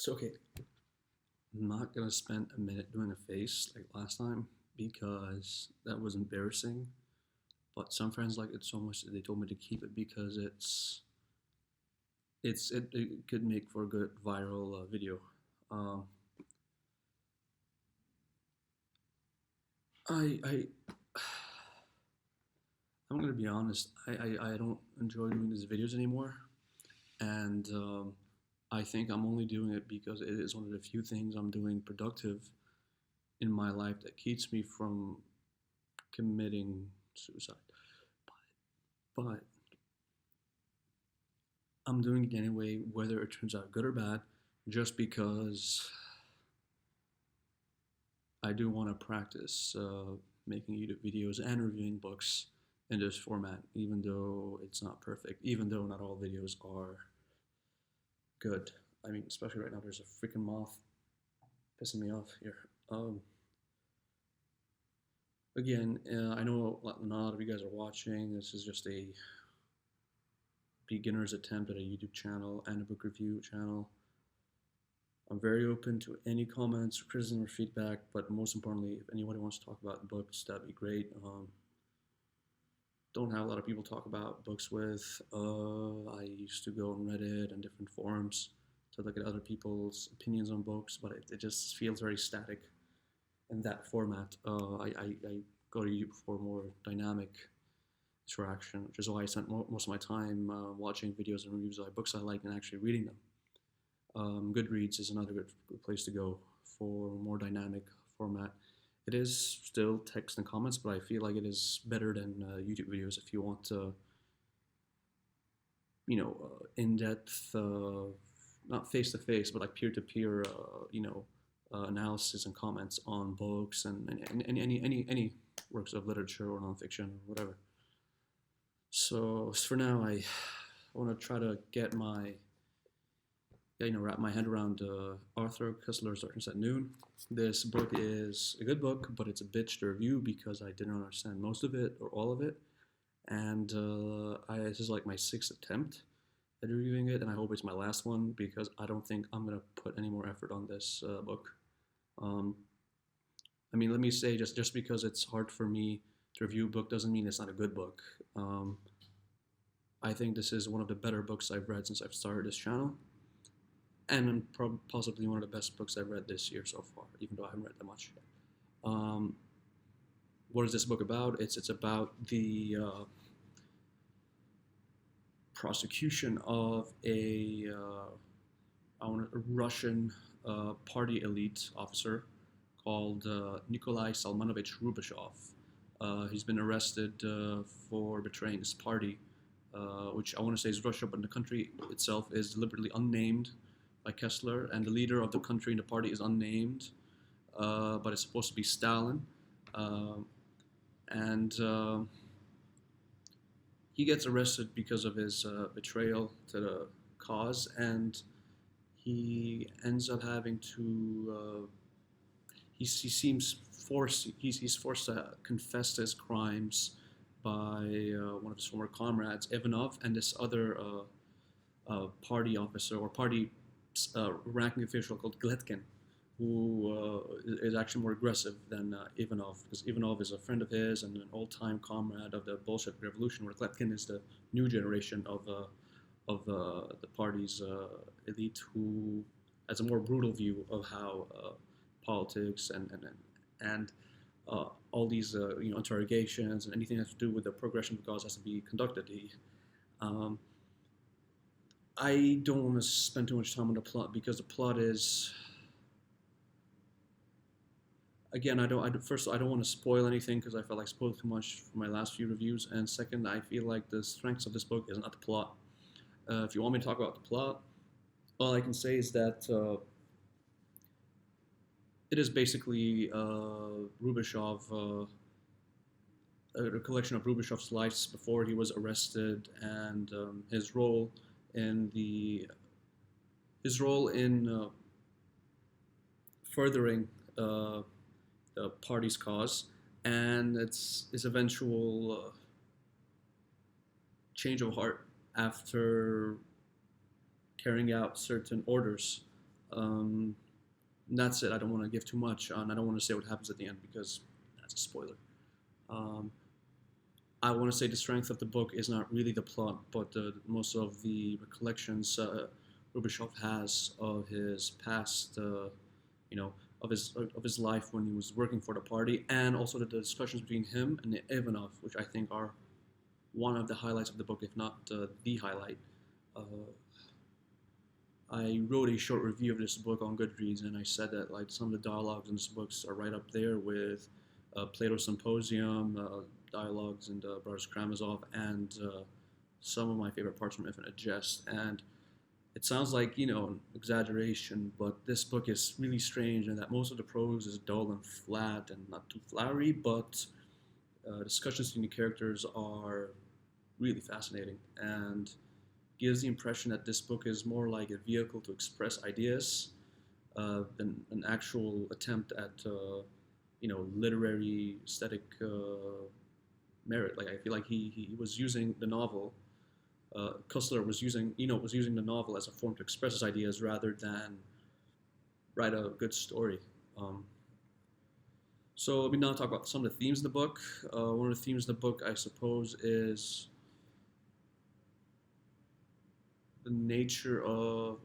So okay, I'm not gonna spend a minute doing a face like last time because that was embarrassing. But some friends liked it so much that they told me to keep it because it could make for a good viral video. Um, I I'm gonna be honest. I don't enjoy doing these videos anymore, and I think I'm only doing it because it is one of the few things I'm doing productive in my life that keeps me from committing suicide. But I'm doing it anyway, whether it turns out good or bad, just because I do want to practice making YouTube videos and reviewing books in this format, even though it's not perfect, even though not all videos are good. I mean, especially right now, there's a freaking moth pissing me off here. Um, Again, I know not a lot of you guys are watching. This is just a beginner's attempt at a YouTube channel and a book review channel. I'm very open to any comments, criticism, or feedback, but most importantly, if anybody wants to talk about books, that'd be great. Don't have a lot of people talk about books with. I used to go on Reddit and different forums to look at other people's opinions on books, but it just feels very static in that format. I go to YouTube for more dynamic interaction, which is why I spent most of my time watching videos and reviews of books I like and actually reading them. Goodreads is another good place to go for more dynamic format. It is still text and comments, but I feel like it is better than YouTube videos if you want to, in-depth, not face-to-face, but like peer-to-peer, analysis and comments on books and any works of literature or nonfiction or whatever. So for now, I want to try to get wrap my head around Arthur Koestler's Darkness at Noon. This book is a good book, but it's a bitch to review because I didn't understand most of it or all of it. And this is like my sixth attempt at reviewing it, and I hope it's my last one because I don't think I'm going to put any more effort on this book. I mean, let me say, just because it's hard for me to review a book doesn't mean it's not a good book. I think this is one of the better books I've read since I've started this channel, and possibly one of the best books I've read this year so far, even though I haven't read that much yet. What is this book about? It's about the prosecution of a Russian party elite officer called Nikolai Salmanovich Rubashov. He's been arrested for betraying his party, which I want to say is Russia, but the country itself is deliberately unnamed by Koestler, and the leader of the country and the party is unnamed, but it's supposed to be Stalin. And he gets arrested because of his betrayal to the cause, and he ends up having to. He seems forced. He's forced to confess to his crimes by one of his former comrades, Ivanov, and this other party officer or party ranking official called Gletkin, who is actually more aggressive than Ivanov, because Ivanov is a friend of his and an old-time comrade of the Bolshevik Revolution, where Gletkin is the new generation of the party's elite, who has a more brutal view of how politics and all these interrogations and anything that has to do with the progression of the cause has to be conducted. I don't want to spend too much time on the plot because the plot is, again, I don't want to spoil anything because I felt like I spoiled too much for my last few reviews. And second, I feel like the strengths of this book is not the plot. If you want me to talk about the plot, all I can say is that it is basically Rubashov, a collection of Rubashov's lives before he was arrested, and his role in furthering the party's cause, and his eventual change of heart after carrying out certain orders Um, and that's it. I don't want to give too much on. I don't want to say what happens at the end because that's a spoiler. Um, I want to say the strength of the book is not really the plot, but most of the recollections Rubishov has of his past, you know, of his life when he was working for the party, and also the discussions between him and Ivanov, which I think are one of the highlights of the book, if not the highlight. Uh, I wrote a short review of this book on Goodreads, and I said that like some of the dialogues in this books are right up there with Plato's Symposium, dialogues in the Brothers Karamazov, and some of my favorite parts from Infinite Jest. And it sounds like an exaggeration, but this book is really strange in that most of the prose is dull and flat and not too flowery, but discussions between the characters are really fascinating and gives the impression that this book is more like a vehicle to express ideas than an actual attempt at literary aesthetic merit. Like I feel like he was using the novel. Koestler was using the novel as a form to express his ideas rather than write a good story. Um, so let me now talk about some of the themes of the book. One of the themes of the book, I suppose, is the nature of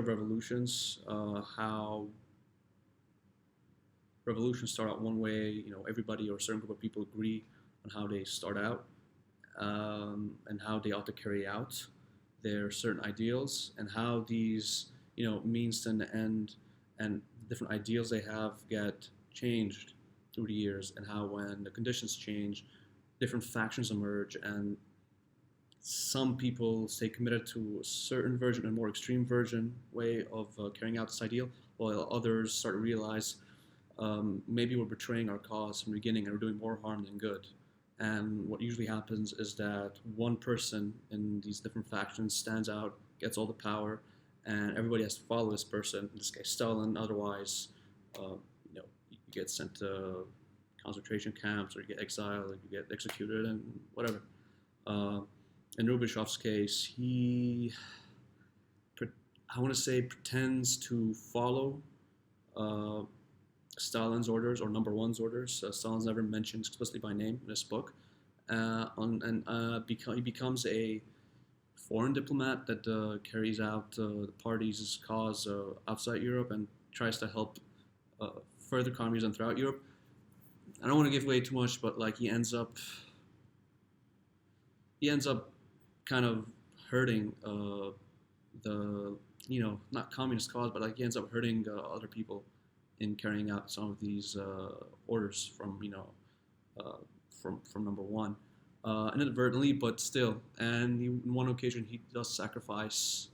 revolutions. How revolutions start out one way. Everybody or a certain group of people agree on how they start out, and how they ought to carry out their certain ideals, and how these means to an end and different ideals they have get changed through the years, and how when the conditions change, different factions emerge, and some people stay committed to a certain version, a more extreme version way of carrying out this ideal, while others start to realize maybe we're betraying our cause from the beginning and we're doing more harm than good. And what usually happens is that one person in these different factions stands out, gets all the power, and everybody has to follow this person. In this case, Stalin. Otherwise, you get sent to concentration camps, or you get exiled, or you get executed, and whatever. In Rubishov's case, I want to say, pretends to follow uh, Stalin's orders, or number one's orders. Stalin's never mentioned explicitly by name in this book. He becomes a foreign diplomat that carries out the party's cause outside Europe and tries to help further communism throughout Europe. I don't want to give away too much, but like he ends up kind of hurting the not communist cause, but like he ends up hurting other people in carrying out some of these orders from uh, from number one, inadvertently, but still. And on one occasion, he does sacrifice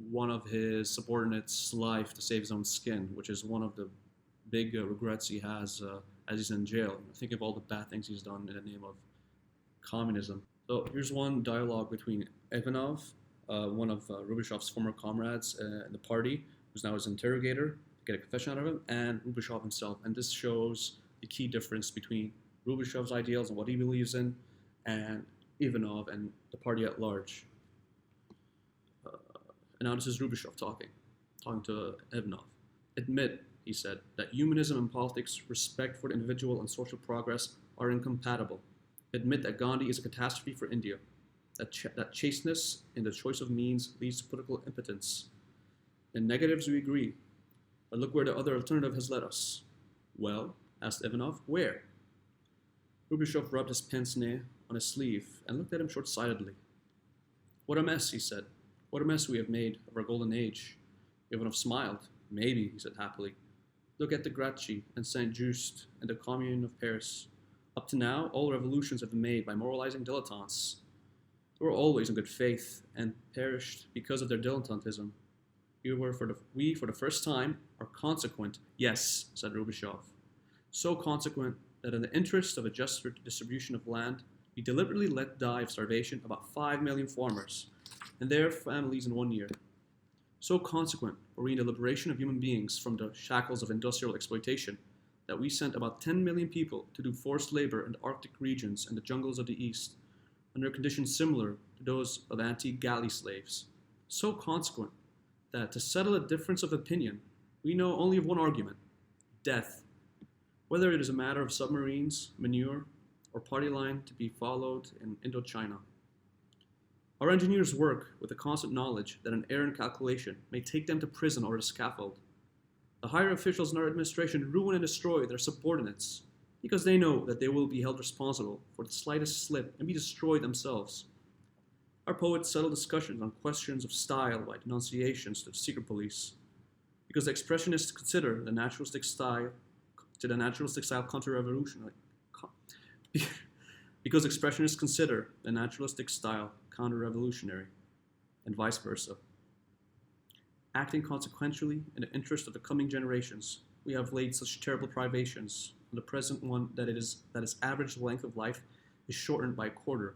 one of his subordinates' life to save his own skin, which is one of the big regrets he has as he's in jail. Think of all the bad things he's done in the name of communism. So here's one dialogue between Ivanov, one of Rubishov's former comrades in the party, who's now his interrogator, to get a confession out of him, and Rubishov himself. And this shows the key difference between Rubishov's ideals and what he believes in, and Ivanov and the party at large. And now this is Rubishov talking to Ivanov. Admit, he said, that humanism and politics, respect for the individual and social progress are incompatible. Admit that Gandhi is a catastrophe for India, that chasteness in the choice of means leads to political impotence. In negatives we agree, but look where the other alternative has led us. Well, asked Ivanov, where? Rubishov rubbed his pince-nez on his sleeve and looked at him short-sightedly. What a mess, he said. What a mess we have made of our golden age. Ivanov smiled. Maybe, he said happily. Look at the Gracchi and Saint-Just and the Commune of Paris. Up to now, all revolutions have been made by moralizing dilettantes. They were always in good faith and perished because of their dilettantism. We, for the first time, are consequent. Yes, said Rubishov. So consequent that in the interest of a just distribution of land, we deliberately let die of starvation about 5 million farmers and their families in 1 year. So consequent were we in the liberation of human beings from the shackles of industrial exploitation that we sent about 10 million people to do forced labor in the Arctic regions and the jungles of the East, under conditions similar to those of antique galley slaves. So consequent that to settle a difference of opinion, we know only of one argument: death. Whether it is a matter of submarines, manure, or party line to be followed in Indochina. Our engineers work with the constant knowledge that an error in calculation may take them to prison or the scaffold. The higher officials in our administration ruin and destroy their subordinates because they know that they will be held responsible for the slightest slip and be destroyed themselves. Our poets settle discussions on questions of style by denunciations to the secret police, because the expressionists consider the naturalistic style counter-revolutionary. Because expressionists consider the naturalistic style counter-revolutionary, and vice versa. Acting consequentially in the interest of the coming generations, we have laid such terrible privations on the present one that its average length of life is shortened by a quarter.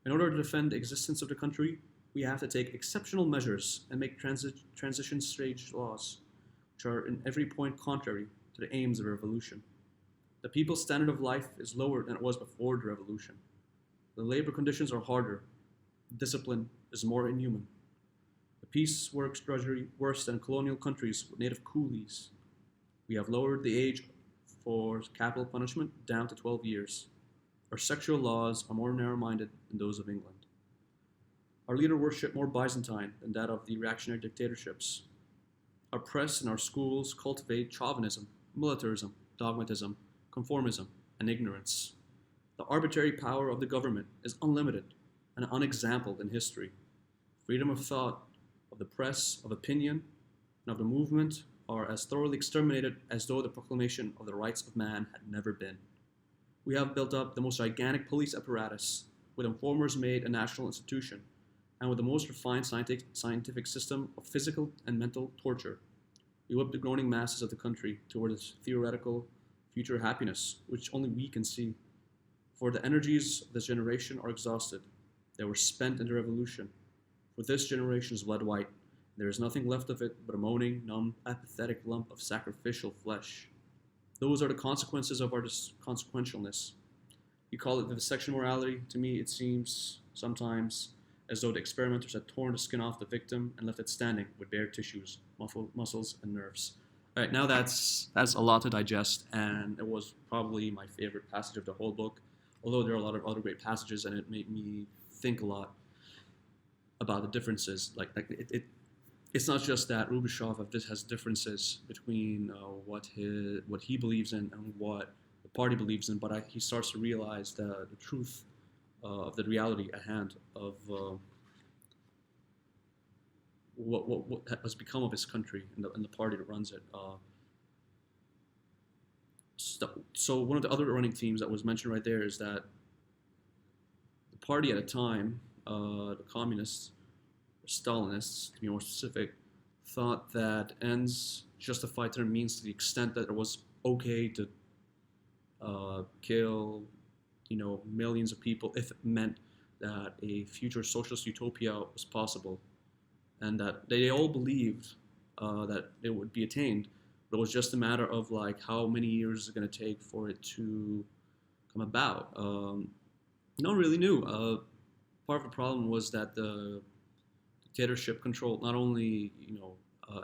In order to defend the existence of the country, we have to take exceptional measures and make transition stage laws, which are in every point contrary to the aims of the revolution. The people's standard of life is lower than it was before the revolution. The labor conditions are harder. Discipline is more inhuman. The peace works drudgery worse than colonial countries with native coolies. We have lowered the age for capital punishment down to 12 years. Our sexual laws are more narrow-minded than those of England. Our leader worship more Byzantine than that of the reactionary dictatorships. Our press and our schools cultivate chauvinism, militarism, dogmatism, conformism, and ignorance. The arbitrary power of the government is unlimited and unexampled in history. Freedom of thought, of the press, of opinion, and of the movement are as thoroughly exterminated as though the proclamation of the rights of man had never been. We have built up the most gigantic police apparatus, with informers made a national institution, and with the most refined scientific system of physical and mental torture. We whip the groaning masses of the country towards theoretical future happiness, which only we can see. For the energies of this generation are exhausted. They were spent in the revolution. For this generation's blood white, there is nothing left of it but a moaning, numb, apathetic lump of sacrificial flesh. Those are the consequences of our consequentialness. You call it vivisection morality. To me, it seems sometimes as though the experimenters had torn the skin off the victim and left it standing with bare tissues, muscles, and nerves. All right, now that's a lot to digest, and it was probably my favorite passage of the whole book, although there are a lot of other great passages, and it made me think a lot about the differences. It's not just that Rubishov has differences between what he believes in and what the party believes in, but he starts to realize the truth of the reality at hand of what has become of his country and the party that runs it. So one of the other running themes that was mentioned right there is that the party at a time, the communists, or Stalinists to be more specific, thought that ends justified their means to the extent that it was okay to kill, millions of people if it meant that a future socialist utopia was possible, and that they all believed that it would be attained, but it was just a matter of how many years is it going to take for it to come about. No one really knew. Part of the problem was that the dictatorship controlled not only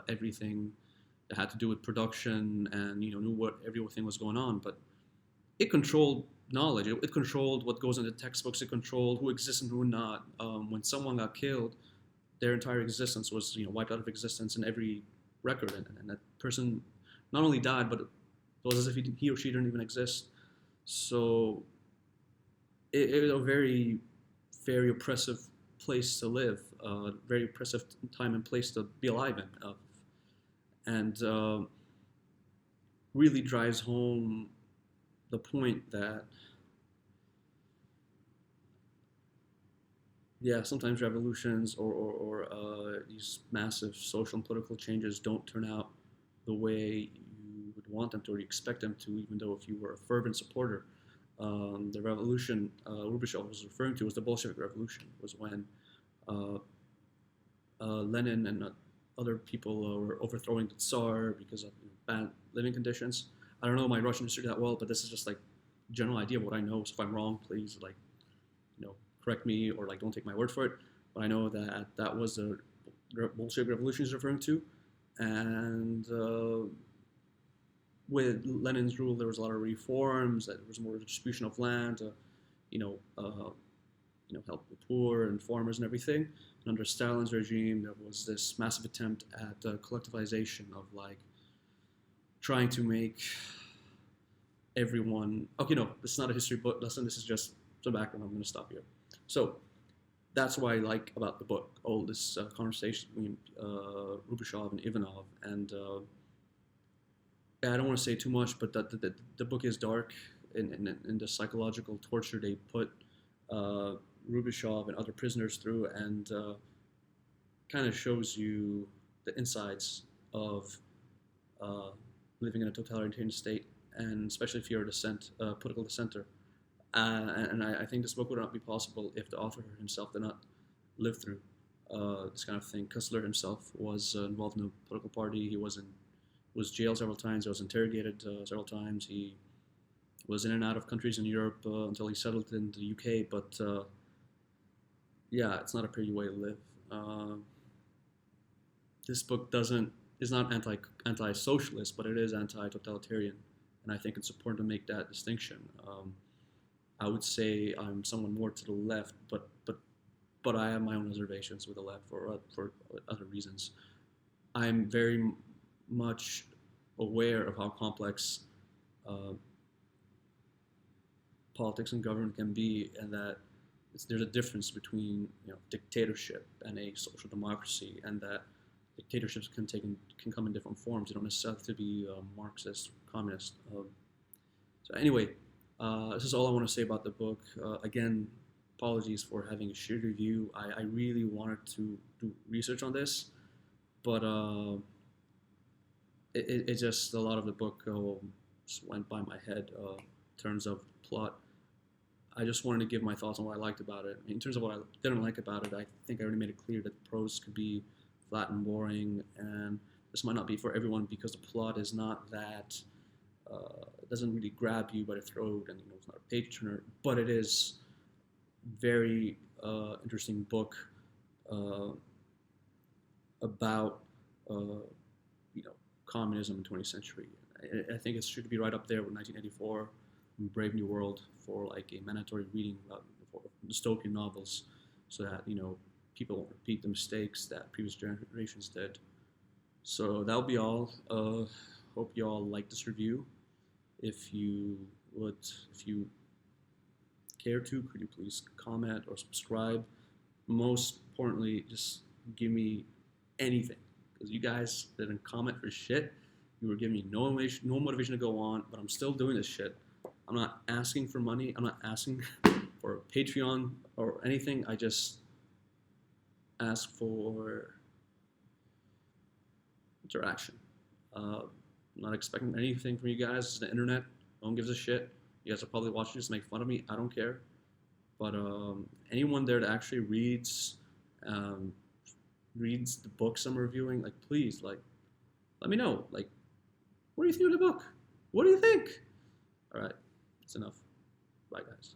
everything that had to do with production and knew what everything was going on, but it controlled knowledge. It controlled what goes into textbooks. It controlled who exists and who not. When someone got killed, their entire existence was wiped out of existence in every record, and that person not only died, but it was as if he or she didn't even exist. So it was a very, very oppressive place to live, very oppressive time and place to be alive in, and really drives home the point that sometimes revolutions or these massive social and political changes don't turn out the way you would want them to or you expect them to, even though if you were a fervent supporter. The revolution Rubishov was referring to was the Bolshevik Revolution. It was when Lenin and other people were overthrowing the Tsar because of bad living conditions. I don't know my Russian history that well, but this is just general idea of what I know. So if I'm wrong, please correct me or don't take my word for it. But I know that that was the Bolshevik Revolution is referring to, and with Lenin's rule, there was a lot of reforms. There was more distribution of land, you know, uh, help the poor and farmers and everything. And under Stalin's regime, there was this massive attempt at collectivization of like trying to make everyone. Okay, no, this is not a history book lesson. This is just some background. I'm going to stop here. So that's what I like about the book. All this conversation between Rubishov and Ivanov, and I don't want to say too much, but the book is dark in the psychological torture they put Rubishov and other prisoners through, and kind of shows you the insides of uh, living in a totalitarian state, and especially if you're a political dissenter. And I think this book would not be possible if the author himself did not live through this kind of thing. Koestler himself was involved in a political party. He was jailed several times. He was interrogated several times. He was in and out of countries in Europe until he settled in the UK. But yeah, it's not a pretty way to live. This book is not anti-socialist, but it is anti-totalitarian, and I think it's important to make that distinction. I would say I'm someone more to the left, but I have my own reservations with the left for other reasons. I'm very much aware of how complex uh, politics and government can be, and that there's a difference between dictatorship and a social democracy, and that dictatorships can come in different forms. You don't necessarily have to be Marxist, communist. So anyway, this is all I want to say about the book. Again, apologies for having a shitty review. I really wanted to do research on this, but it just, a lot of the book just went by my head in terms of plot. I just wanted to give my thoughts on what I liked about it. In terms of what I didn't like about it, I think I already made it clear that the prose could be flat and boring, and this might not be for everyone because the plot is not that, it doesn't really grab you by the throat, and it's not a page turner, but it is very interesting book about communism in the 20th century. I think it should be right up there with 1984 and Brave New World for like a mandatory reading for dystopian novels, so that people won't repeat the mistakes that previous generations did. So that'll be all. Hope you all like this review. If you care to, could you please comment or subscribe? Most importantly, just give me anything, because you guys didn't comment for shit. You were giving me no motivation to go on, but I'm still doing this shit. I'm not asking for money. I'm not asking for Patreon or anything. I just ask for interaction. I'm not expecting anything from you guys. It's the internet. No one gives a shit. You guys will probably watch it just to make fun of me. I don't care. But anyone there that actually reads the books I'm reviewing, like, please, like, let me know. Like, what do you think of the book? What do you think? All right, that's enough. Bye, guys.